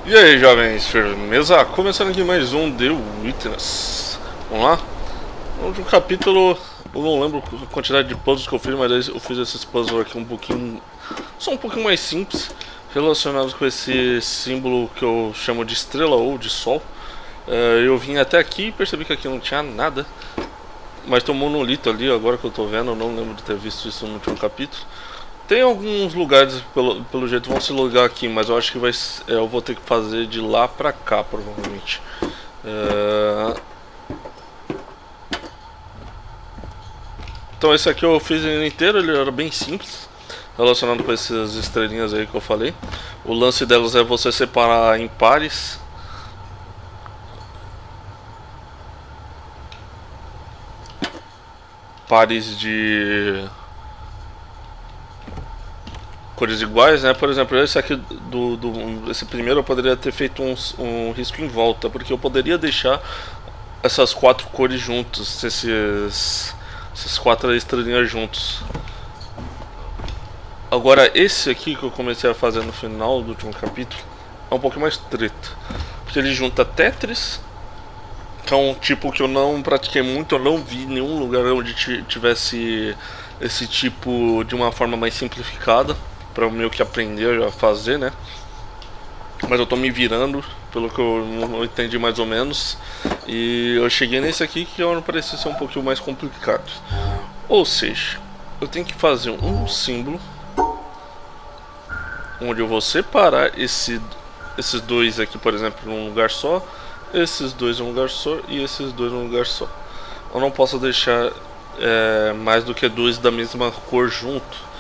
E aí, jovens, firmeza? Começando aqui mais um The Witness. Vamos lá? No último capítulo, eu não lembro a quantidade de puzzles que eu fiz, mas eu fiz esses puzzles aqui um pouquinho... são um pouquinho mais simples, relacionados com esse símbolo que eu chamo de estrela ou de sol. Eu vim até aqui e percebi que aqui não tinha nada, mas tem um monolito ali, agora que eu tô vendo, eu não lembro de ter visto isso no último capítulo. Tem alguns lugares, pelo jeito, vão se logar aqui, mas eu acho que eu vou ter que fazer de lá pra cá, provavelmente. Então esse aqui eu fiz ele inteiro, ele era bem simples, relacionado com essas estrelinhas aí que eu falei. O lance delas é você separar em pares. Pares de... cores iguais, né? Por exemplo, esse aqui esse primeiro eu poderia ter feito um risco em volta, porque eu poderia deixar essas quatro cores juntos, essas quatro estrelinhas juntos. Agora esse aqui que eu comecei a fazer no final do último capítulo é um pouco mais treta, porque ele junta Tetris, que é um tipo que eu não pratiquei muito, eu não vi em nenhum lugar onde tivesse esse tipo de uma forma mais simplificada, para o meio que aprender a fazer, né? Mas eu tô me virando, pelo que eu entendi mais ou menos. E eu cheguei nesse aqui que parecia ser um pouquinho mais complicado. Ou seja, eu tenho que fazer um símbolo onde eu vou separar esses dois aqui, por exemplo, num lugar só, esses dois num lugar só e esses dois num lugar só. Eu não posso deixar mais do que dois da mesma cor junto.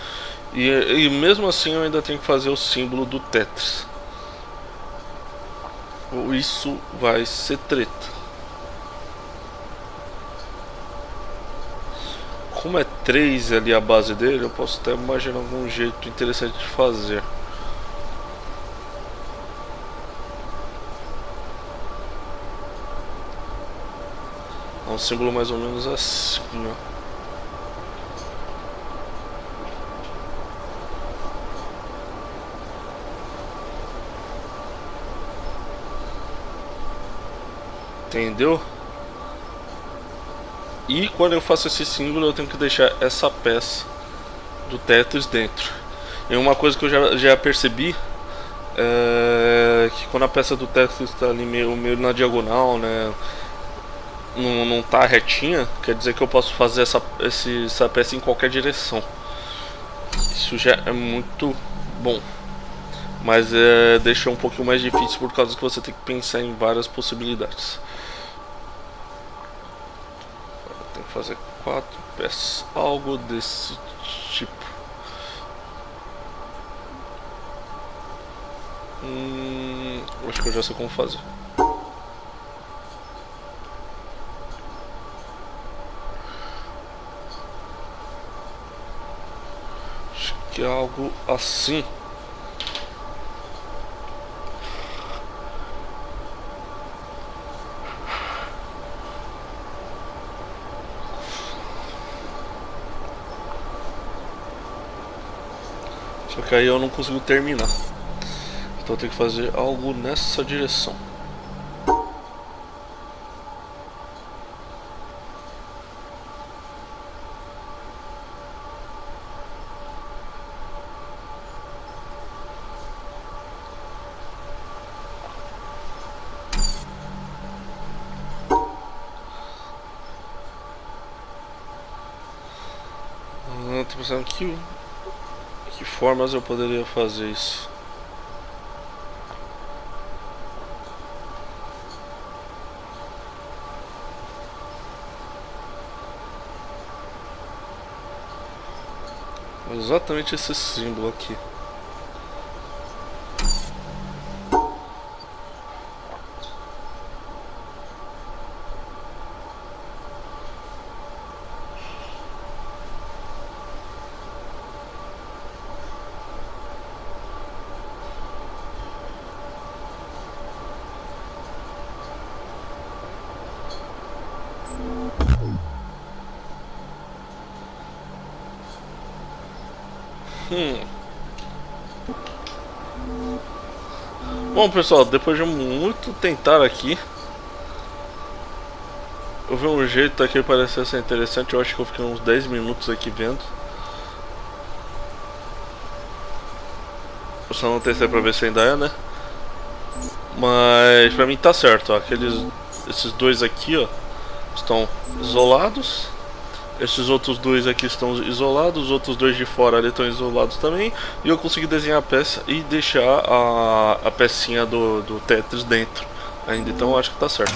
E mesmo assim eu ainda tenho que fazer o símbolo do Tetris. Isso vai ser treta. Como é 3 ali a base dele, eu posso até imaginar algum jeito interessante de fazer. É um símbolo mais ou menos assim, ó. Entendeu? E quando eu faço esse símbolo eu tenho que deixar essa peça do Tetris dentro. E uma coisa que eu já percebi é que quando a peça do Tetris está ali meio na diagonal, né, não tá retinha, quer dizer que eu posso fazer essa peça em qualquer direção. Isso já é muito bom. Mas deixa um pouquinho mais difícil por causa que você tem que pensar em várias possibilidades. Tem que fazer 4 peças, algo desse tipo. Acho que eu já sei como fazer. Acho que é algo assim. Só que aí eu não consigo terminar. Então eu tenho que fazer algo nessa direção. Tô pensando que formas eu poderia fazer isso. Exatamente esse símbolo aqui. Bom, pessoal, depois de muito tentar aqui, eu vi um jeito aqui que parecia ser interessante. Eu acho que eu fiquei uns 10 minutos aqui vendo. Eu só não testei pra ver se ainda é, né? Mas pra mim tá certo, ó. Esses dois aqui, ó, estão isolados. Esses outros dois aqui estão isolados. Os outros dois de fora ali estão isolados também. E eu consegui desenhar a peça e deixar a pecinha do Tetris dentro ainda. Então eu acho que tá certo.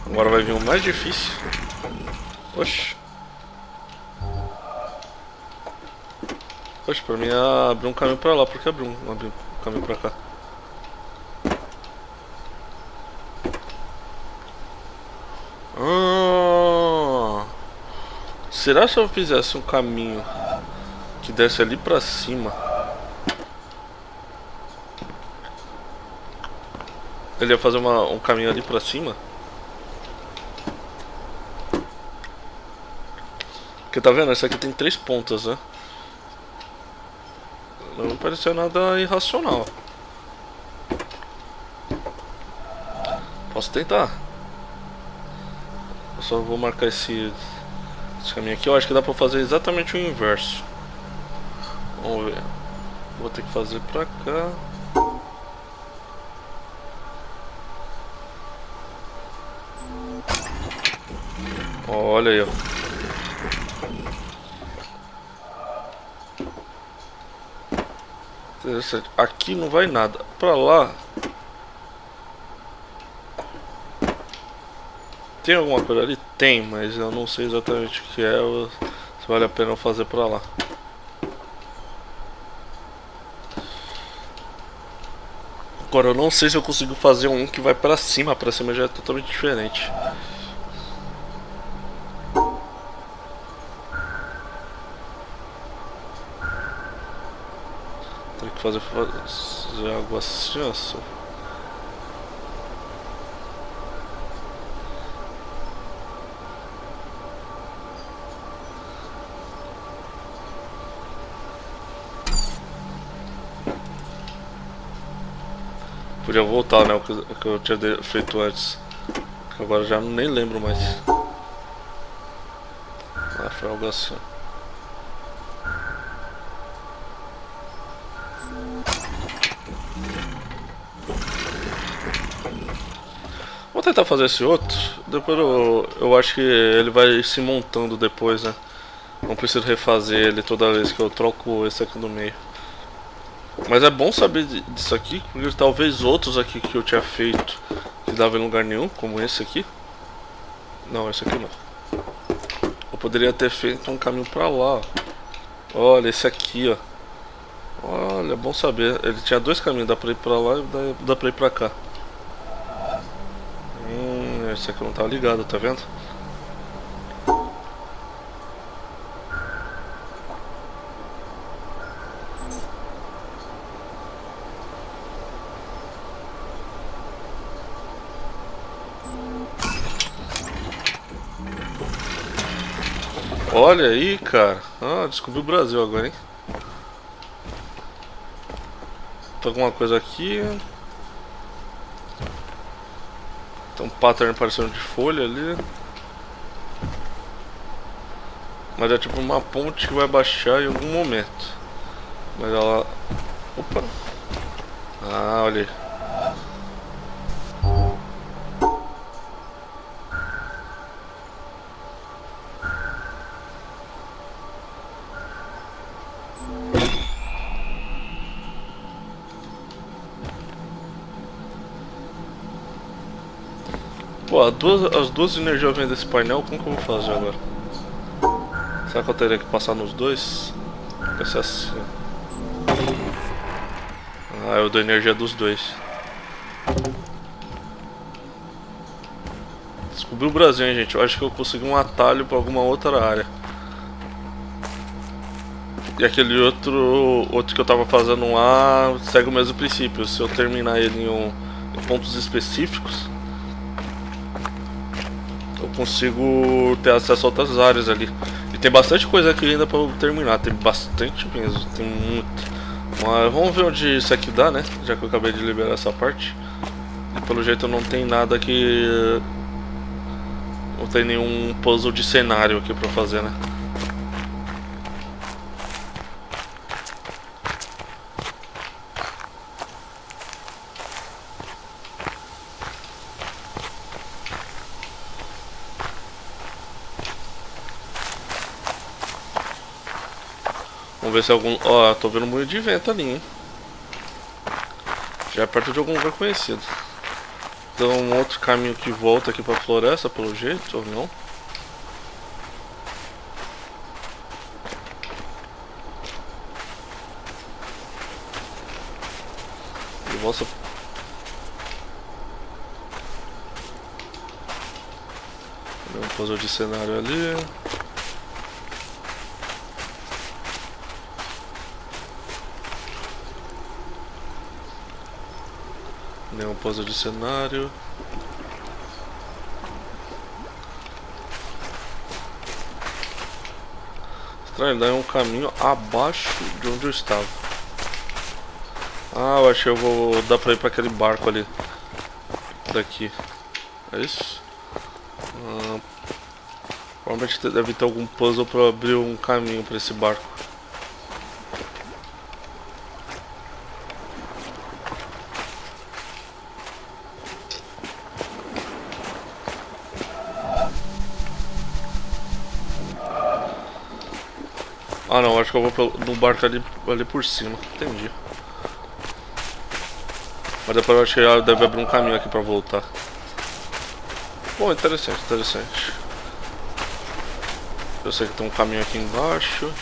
Agora vai vir o mais difícil. Oxe. Oxe, pra mim abrir um caminho pra lá. Por que abrir um caminho pra cá? Será se eu fizesse um caminho que desce ali pra cima, ele ia fazer um caminho ali pra cima? Porque tá vendo? Essa aqui tem 3 pontas, né? Não me pareceu nada irracional. Posso tentar. Eu só vou marcar esse caminho aqui. Eu acho que dá pra fazer exatamente o inverso. Vamos ver. Vou ter que fazer pra cá. Olha aí, ó. Interessante. Aqui não vai nada. Pra lá tem alguma coisa ali? Tem, mas eu não sei exatamente o que é. Se vale a pena eu fazer pra lá. Agora eu não sei se eu consigo fazer um que vai pra cima. Pra cima já é totalmente diferente. Tem que fazer algo assim, ó. Podia voltar, né, o que eu tinha feito antes. Que agora já nem lembro mais. Ah, foi algo assim. Vou tentar fazer esse outro. Depois eu acho que ele vai se montando depois, né. Não preciso refazer ele toda vez que eu troco esse aqui no meio. Mas é bom saber disso aqui, porque talvez outros aqui que eu tinha feito que dava em lugar nenhum, como esse aqui. Não, esse aqui não. Eu poderia ter feito um caminho pra lá. Olha, esse aqui, ó. Olha, é bom saber. Ele tinha 2 caminhos, dá pra ir pra lá e dá pra ir pra cá. Esse aqui não tá ligado, tá vendo? Olha aí, cara. Ah, descobri o Brasil agora, hein? Tem alguma coisa aqui. Tem um pattern parecendo de folha ali. Mas é tipo uma ponte que vai baixar em algum momento. Mas ela... Opa! Ah, olha aí. Pô, as duas energias vêm desse painel, como que eu vou fazer agora? Será que eu teria que passar nos dois? Vai ser assim. Ah, eu dou energia dos dois. Descobri o Brasil, hein, gente. Eu acho que eu consegui um atalho pra alguma outra área. E aquele outro que eu tava fazendo lá segue o mesmo princípio. Se eu terminar ele em pontos específicos, eu consigo ter acesso a outras áreas ali. E tem bastante coisa aqui ainda pra eu terminar. Tem bastante mesmo, tem muito. Mas vamos ver onde isso aqui dá, né? Já que eu acabei de liberar essa parte. E pelo jeito não tem nada que... Não tem nenhum puzzle de cenário aqui pra fazer, né? Vamos ver se algum... Ó, tô vendo um moinho de vento ali, hein? Já é perto de algum lugar conhecido. Então um outro caminho que volta aqui pra floresta, pelo jeito, ou não? E volta... Um puzzle de cenário ali. Nenhum puzzle de cenário. Estranho, daí é um caminho abaixo de onde eu estava. Ah, eu acho que eu vou dar pra ir pra aquele barco ali. Daqui. É isso? Provavelmente deve ter algum puzzle pra abrir um caminho pra esse barco. Ah não, acho que eu vou no barco ali por cima. Entendi. Mas depois eu acho que deve abrir um caminho aqui pra voltar. Bom, interessante, interessante. Eu sei que tem um caminho aqui embaixo.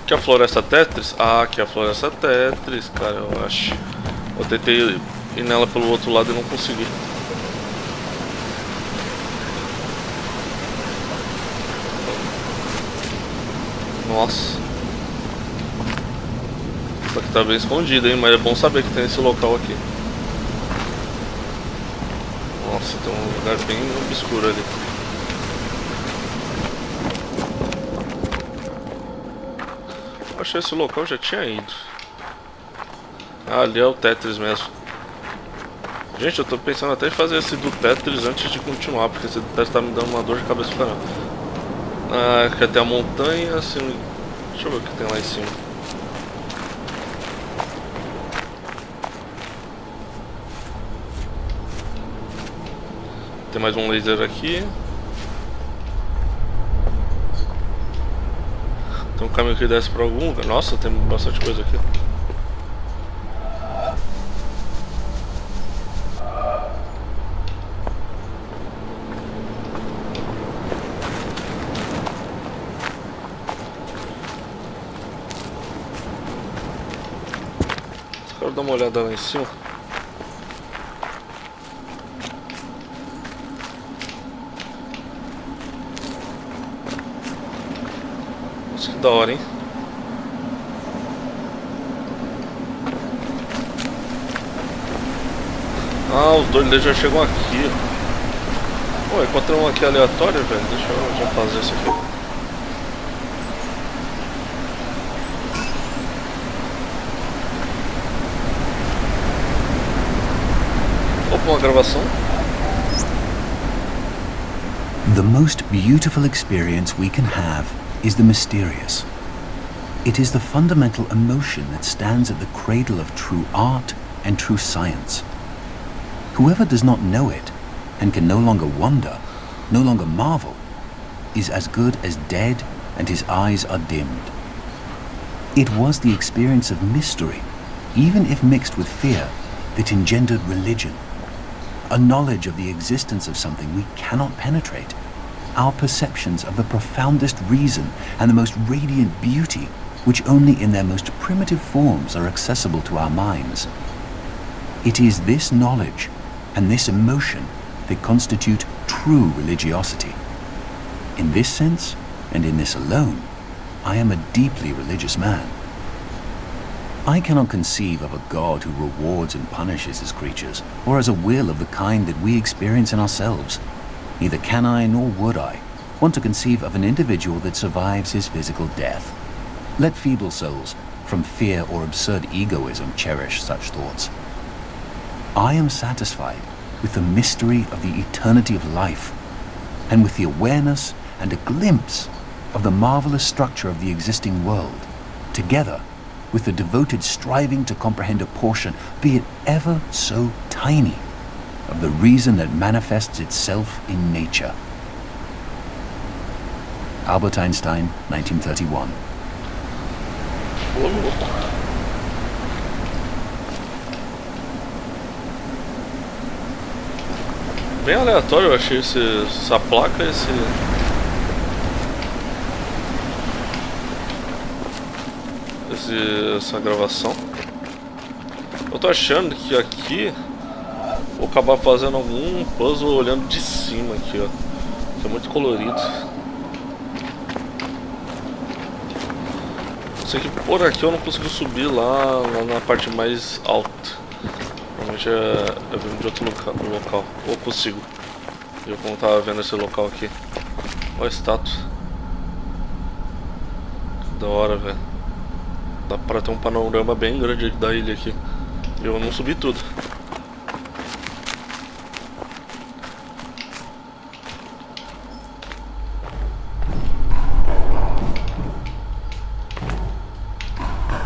Aqui é a floresta Tetris? Ah, aqui é a floresta Tetris, cara, eu acho. Eu tentei ir nela pelo outro lado e não consegui. Nossa. Isso aqui tá bem escondido, hein? Mas é bom saber que tem esse local aqui. Nossa, tem um lugar bem obscuro ali. Achei esse local, já tinha ido. Ah, ali é o Tetris mesmo. Gente, eu tô pensando até em fazer esse do Tetris antes de continuar, porque esse do Tetris tá me dando uma dor de cabeça pra caramba. Ah, aqui tem a montanha, assim... Deixa eu ver o que tem lá em cima. Tem mais um laser aqui. Tem um caminho que desce pra algum lugar. Nossa, tem bastante coisa aqui. Quero dar uma olhada lá em cima. Nossa, que da hora, hein? Ah, os dois deles já chegam aqui. Pô, encontrei um aqui aleatório, velho. Deixa eu já fazer isso aqui. Opa, uma gravação. The most beautiful experience we can have is the mysterious. It is the fundamental emotion that stands at the cradle of true art and true science. Whoever does not know it, and can no longer wonder, no longer marvel, is as good as dead and his eyes are dimmed. It was the experience of mystery, even if mixed with fear, that engendered religion. A knowledge of the existence of something we cannot penetrate. Our perceptions of the profoundest reason and the most radiant beauty, which only in their most primitive forms are accessible to our minds. It is this knowledge and this emotion that constitute true religiosity. In this sense, and in this alone, I am a deeply religious man. I cannot conceive of a God who rewards and punishes his creatures, or has a will of the kind that we experience in ourselves. Neither can I, nor would I, want to conceive of an individual that survives his physical death. Let feeble souls, from fear or absurd egoism, cherish such thoughts. I am satisfied with the mystery of the eternity of life, and with the awareness and a glimpse of the marvelous structure of the existing world, together with the devoted striving to comprehend a portion, be it ever so tiny, of the reason that manifests itself in nature. Albert Einstein, 1931. Ô, louco. Bem aleatório eu achei essa placa, essa gravação. Eu tô achando que aqui vou acabar fazendo algum puzzle olhando de cima aqui, ó. Que é muito colorido. Sei que por aqui eu não consigo subir lá na parte mais alta. Provavelmente é vindo de outro local. Ou consigo. Eu como tava vendo esse local aqui. Olha a estátua. Que da hora, velho. Dá pra ter um panorama bem grande da ilha aqui. Eu não subi tudo.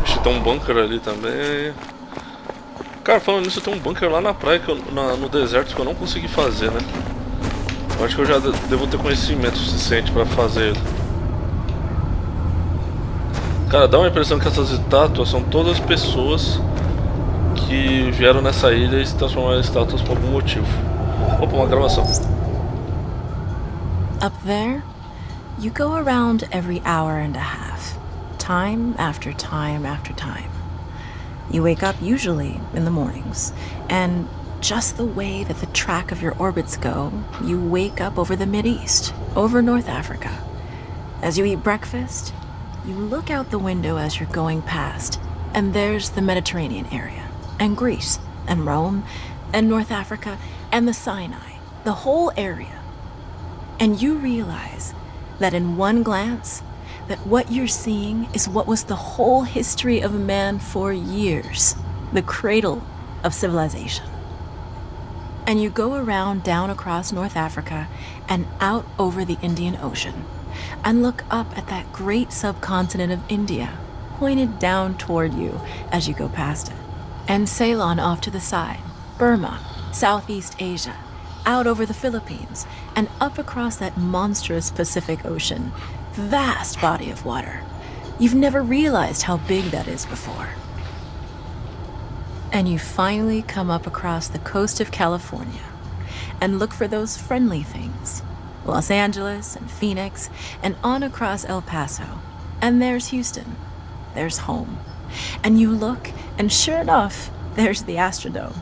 Ixi, tem um bunker ali também. Cara, falando nisso, tem um bunker lá na praia, no deserto, que eu não consegui fazer, né? Eu acho que eu já devo ter conhecimento suficiente pra fazer ele. Cara, dá uma impressão que essas estátuas são todas pessoas que vieram nessa ilha e se transformaram em estátuas por algum motivo. Opa, uma gravação. Up there, you go around every hour and a half, time after time after time. You wake up usually in the mornings, and just the way that the track of your orbits go, you wake up over the Mideast, over North Africa. As you eat breakfast, you look out the window as you're going past, and there's the Mediterranean area, and Greece, and Rome, and North Africa, and the Sinai, the whole area. And you realize that in one glance, that what you're seeing is what was the whole history of man for years, the cradle of civilization. And you go around down across North Africa and out over the Indian Ocean, and look up at that great subcontinent of India, pointed down toward you as you go past it. And Ceylon off to the side, Burma, Southeast Asia, out over the Philippines, and up across that monstrous Pacific Ocean. Vast body of water. You've never realized how big that is before. And you finally come up across the coast of California and look for those friendly things. Los Angeles and Phoenix and on across El Paso. And there's Houston. There's home. And you look, and sure enough, there's the Astrodome.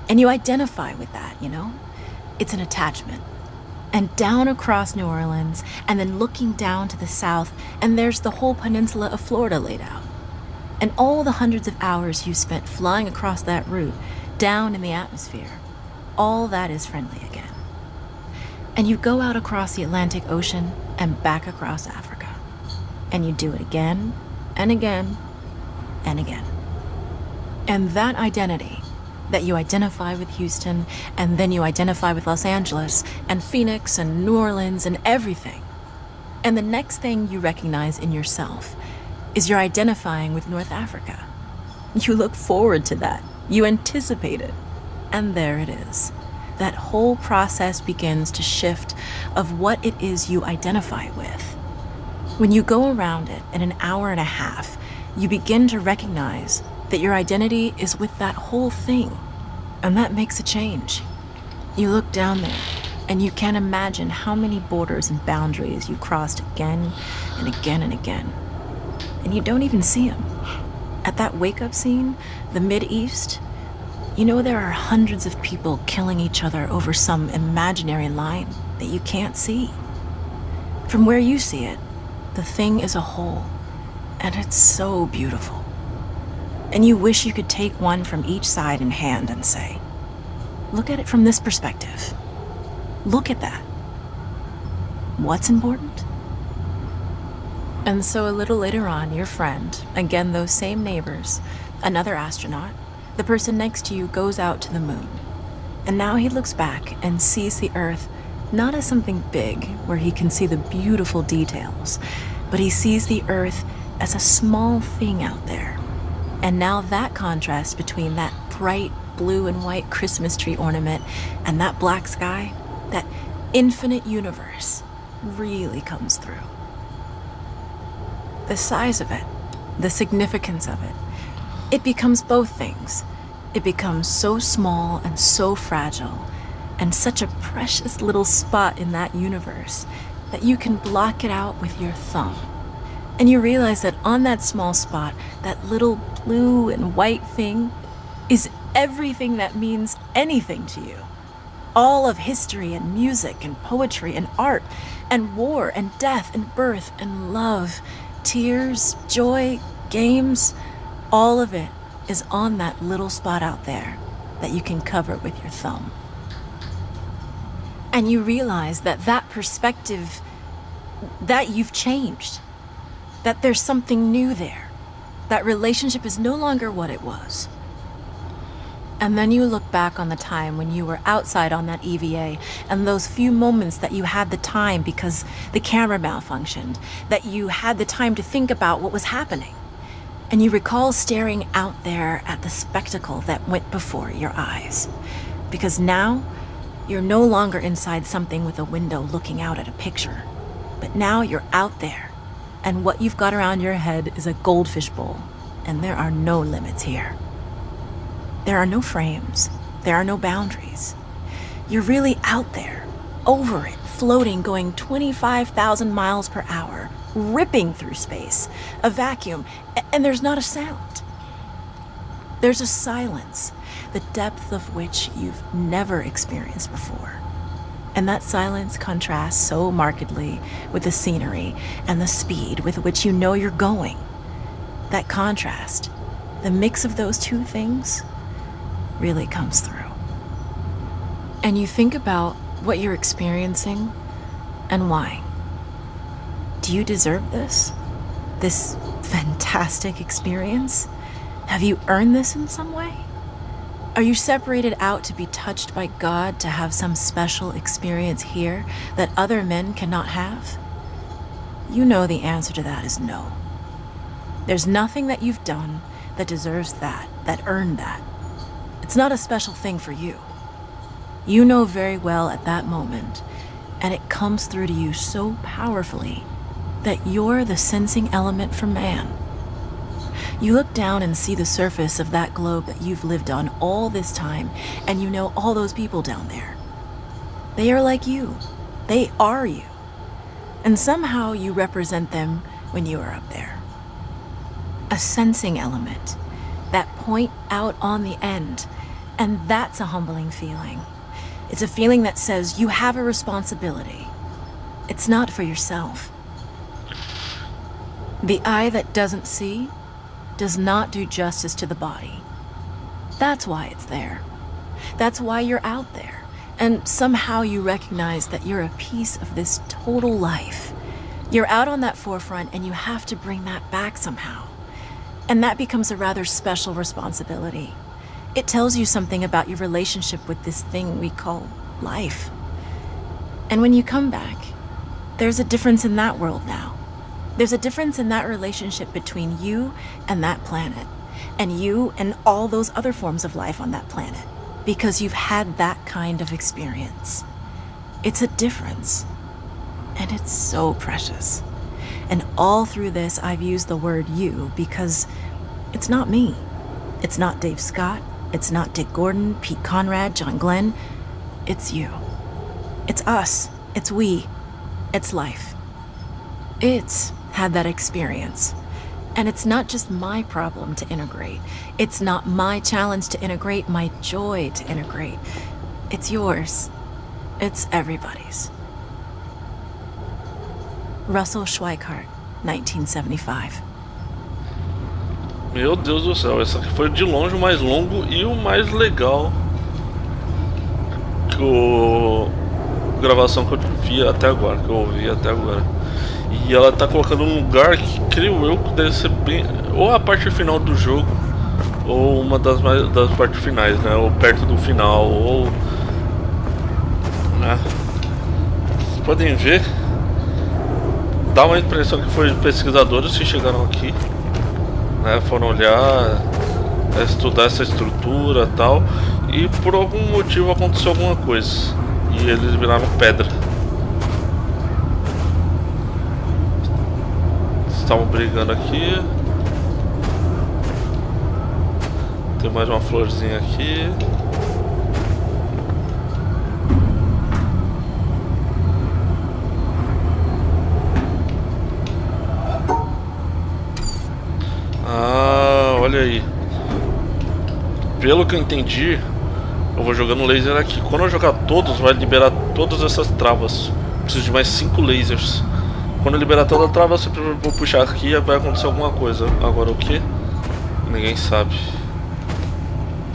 And you identify with that, you know? It's an attachment. And down across New Orleans, and then looking down to the south, and there's the whole peninsula of Florida laid out. And all the hundreds of hours you spent flying across that route, down in the atmosphere, all that is friendly again. And you go out across the Atlantic Ocean and back across Africa. And you do it again, and again, and again. And that identity, that you identify with Houston, and then you identify with Los Angeles, and Phoenix, and New Orleans, and everything. And the next thing you recognize in yourself is you're identifying with North Africa. You look forward to that. You anticipate it. And there it is. That whole process begins to shift of what it is you identify with. When you go around it in an hour and a half, you begin to recognize that your identity is with that whole thing, and that makes a change. You look down there, and you can't imagine how many borders and boundaries you crossed again and again and again. And you don't even see them. At that wake-up scene, the Mideast, you know there are hundreds of people killing each other over some imaginary line that you can't see. From where you see it, the thing is a whole, and it's so beautiful. And you wish you could take one from each side in hand and say, look at it from this perspective. Look at that. What's important? And so a little later on, your friend, again those same neighbors, another astronaut, the person next to you goes out to the moon. And now he looks back and sees the Earth not as something big where he can see the beautiful details, but he sees the Earth as a small thing out there. And now that contrast between that bright blue and white Christmas tree ornament and that black sky, that infinite universe, really comes through. The size of it, the significance of it, it becomes both things. It becomes so small and so fragile, and such a precious little spot in that universe that you can block it out with your thumb. And you realize that on that small spot, that little blue and white thing is everything that means anything to you. All of history and music and poetry and art and war and death and birth and love, tears, joy, games, all of it is on that little spot out there that you can cover with your thumb. And you realize that that perspective, that you've changed, that there's something new there. That relationship is no longer what it was. And then you look back on the time when you were outside on that EVA and those few moments that you had the time because the camera malfunctioned, that you had the time to think about what was happening. And you recall staring out there at the spectacle that went before your eyes. Because now, you're no longer inside something with a window looking out at a picture. But now you're out there. And what you've got around your head is a goldfish bowl, and there are no limits here. There are no frames. There are no boundaries. You're really out there, over it, floating, going 25,000 miles per hour, ripping through space, a vacuum, and there's not a sound. There's a silence, the depth of which you've never experienced before. And that silence contrasts so markedly with the scenery and the speed with which you know you're going. That contrast, the mix of those two things, really comes through. And you think about what you're experiencing and why. Do you deserve this? This fantastic experience? Have you earned this in some way? Are you separated out to be touched by God to have some special experience here that other men cannot have? You know the answer to that is no. There's nothing that you've done that deserves that earned that. It's not a special thing for you. You know very well at that moment, and it comes through to you so powerfully that you're the sensing element for man. You look down and see the surface of that globe that you've lived on all this time, and you know all those people down there. They are like you. They are you. And somehow you represent them when you are up there. A sensing element, that point out on the end, and that's a humbling feeling. It's a feeling that says you have a responsibility. It's not for yourself. The eye that doesn't see does not do justice to the body. That's why it's there. That's why you're out there. And somehow you recognize that you're a piece of this total life. You're out on that forefront and you have to bring that back somehow. And that becomes a rather special responsibility. It tells you something about your relationship with this thing we call life. And when you come back, there's a difference in that world now. There's a difference in that relationship between you and that planet, and you and all those other forms of life on that planet, because you've had that kind of experience. It's a difference, and it's so precious. And all through this, I've used the word you because it's not me. It's not Dave Scott. It's not Dick Gordon, Pete Conrad, John Glenn. It's you. It's us. It's we. It's life. It's had that experience. And it's not just my problem to integrate. It's not my challenge to integrate, my joy to integrate. It's yours. It's everybody's. Russell Schweikart, 1975. Meu Deus do céu, essa aqui foi de longe o mais longo e o mais legal que gravação que eu vi até agora, que eu ouvi até agora. E ela tá colocando um lugar que creio eu que deve ser bem, ou a parte final do jogo, ou uma das partes finais, né? Ou perto do final, ou, né? Vocês podem ver, dá uma impressão que foi pesquisadores que chegaram aqui, né? Foram olhar, estudar essa estrutura e tal, e por algum motivo aconteceu alguma coisa e eles viraram pedra. Estavam brigando aqui. Tem mais uma florzinha aqui. Ah, olha aí. Pelo que eu entendi, eu vou jogando laser aqui. Quando eu jogar todos, vai liberar todas essas travas. Preciso de mais 5 lasers. Quando eu liberar toda a trava, eu sempre vou puxar aqui e vai acontecer alguma coisa. Agora o que? Ninguém sabe.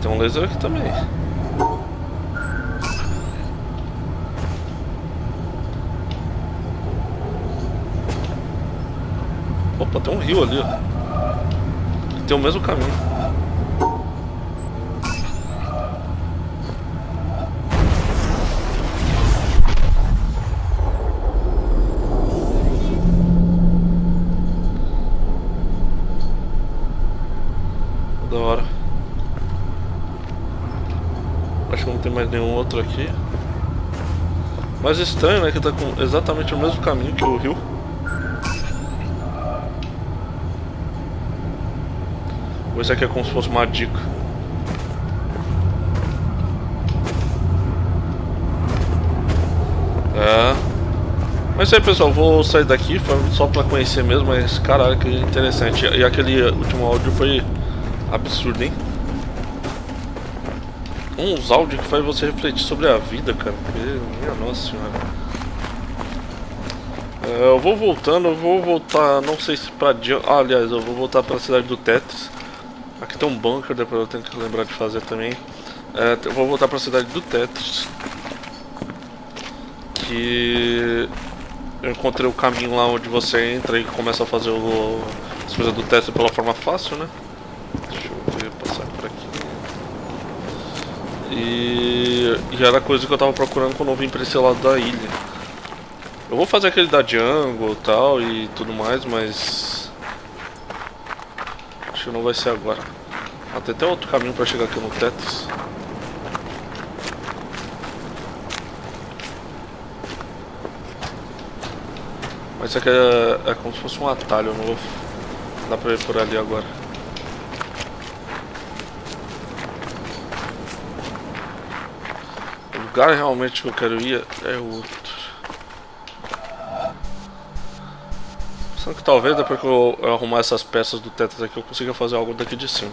Tem um laser aqui também. Opa, tem um rio ali, ó. Que tem o mesmo caminho. Da hora. Acho que não tem mais nenhum outro aqui. Mas estranho, né? Que tá com exatamente o mesmo caminho que o rio. Ou isso aqui é como se fosse uma dica. É. Mas aí, pessoal, vou sair daqui. Foi só pra conhecer mesmo. Mas caralho, que interessante. E aquele último áudio foi absurdo, hein? Uns áudios que faz você refletir sobre a vida, cara. Minha nossa senhora. Eu vou voltando, eu vou voltar, não sei se pra dia. Ah, aliás, eu vou voltar pra cidade do Tetris. Aqui tem um bunker, depois eu tenho que lembrar de fazer também. Eu vou voltar pra cidade do Tetris. Que eu encontrei o caminho lá onde você entra e começa a fazer as coisas do Tetris pela forma fácil, né? Deixa eu ver, passar por aqui. E era a coisa que eu tava procurando quando eu vim pra esse lado da ilha. Eu vou fazer aquele da jungle e tal e tudo mais, mas acho que não vai ser agora. Tem até outro caminho pra chegar aqui no Tetris. Mas isso aqui é como se fosse um atalho, eu não vou... Dá pra ir por ali agora. O lugar realmente que eu quero ir é outro. Só que talvez depois que eu arrumar essas peças do Tetris aqui eu consiga fazer algo daqui de cima.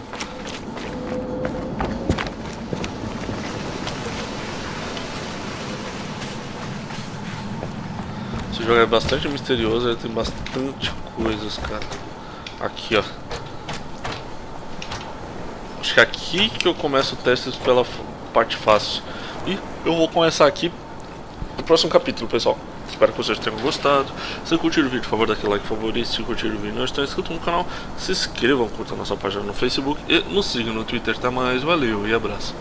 Esse jogo é bastante misterioso, ele tem bastante coisas, cara. Aqui, ó. Acho que é aqui que eu começo o teste pela parte fácil. E eu vou começar aqui no próximo capítulo, pessoal. Espero que vocês tenham gostado. Se curtiram o vídeo, por favor, dá aquele like favorito. Se curtiram o vídeo e não estão inscritos no canal, se inscrevam, curtam a nossa página no Facebook e nos sigam no Twitter. Até mais, valeu e abraço.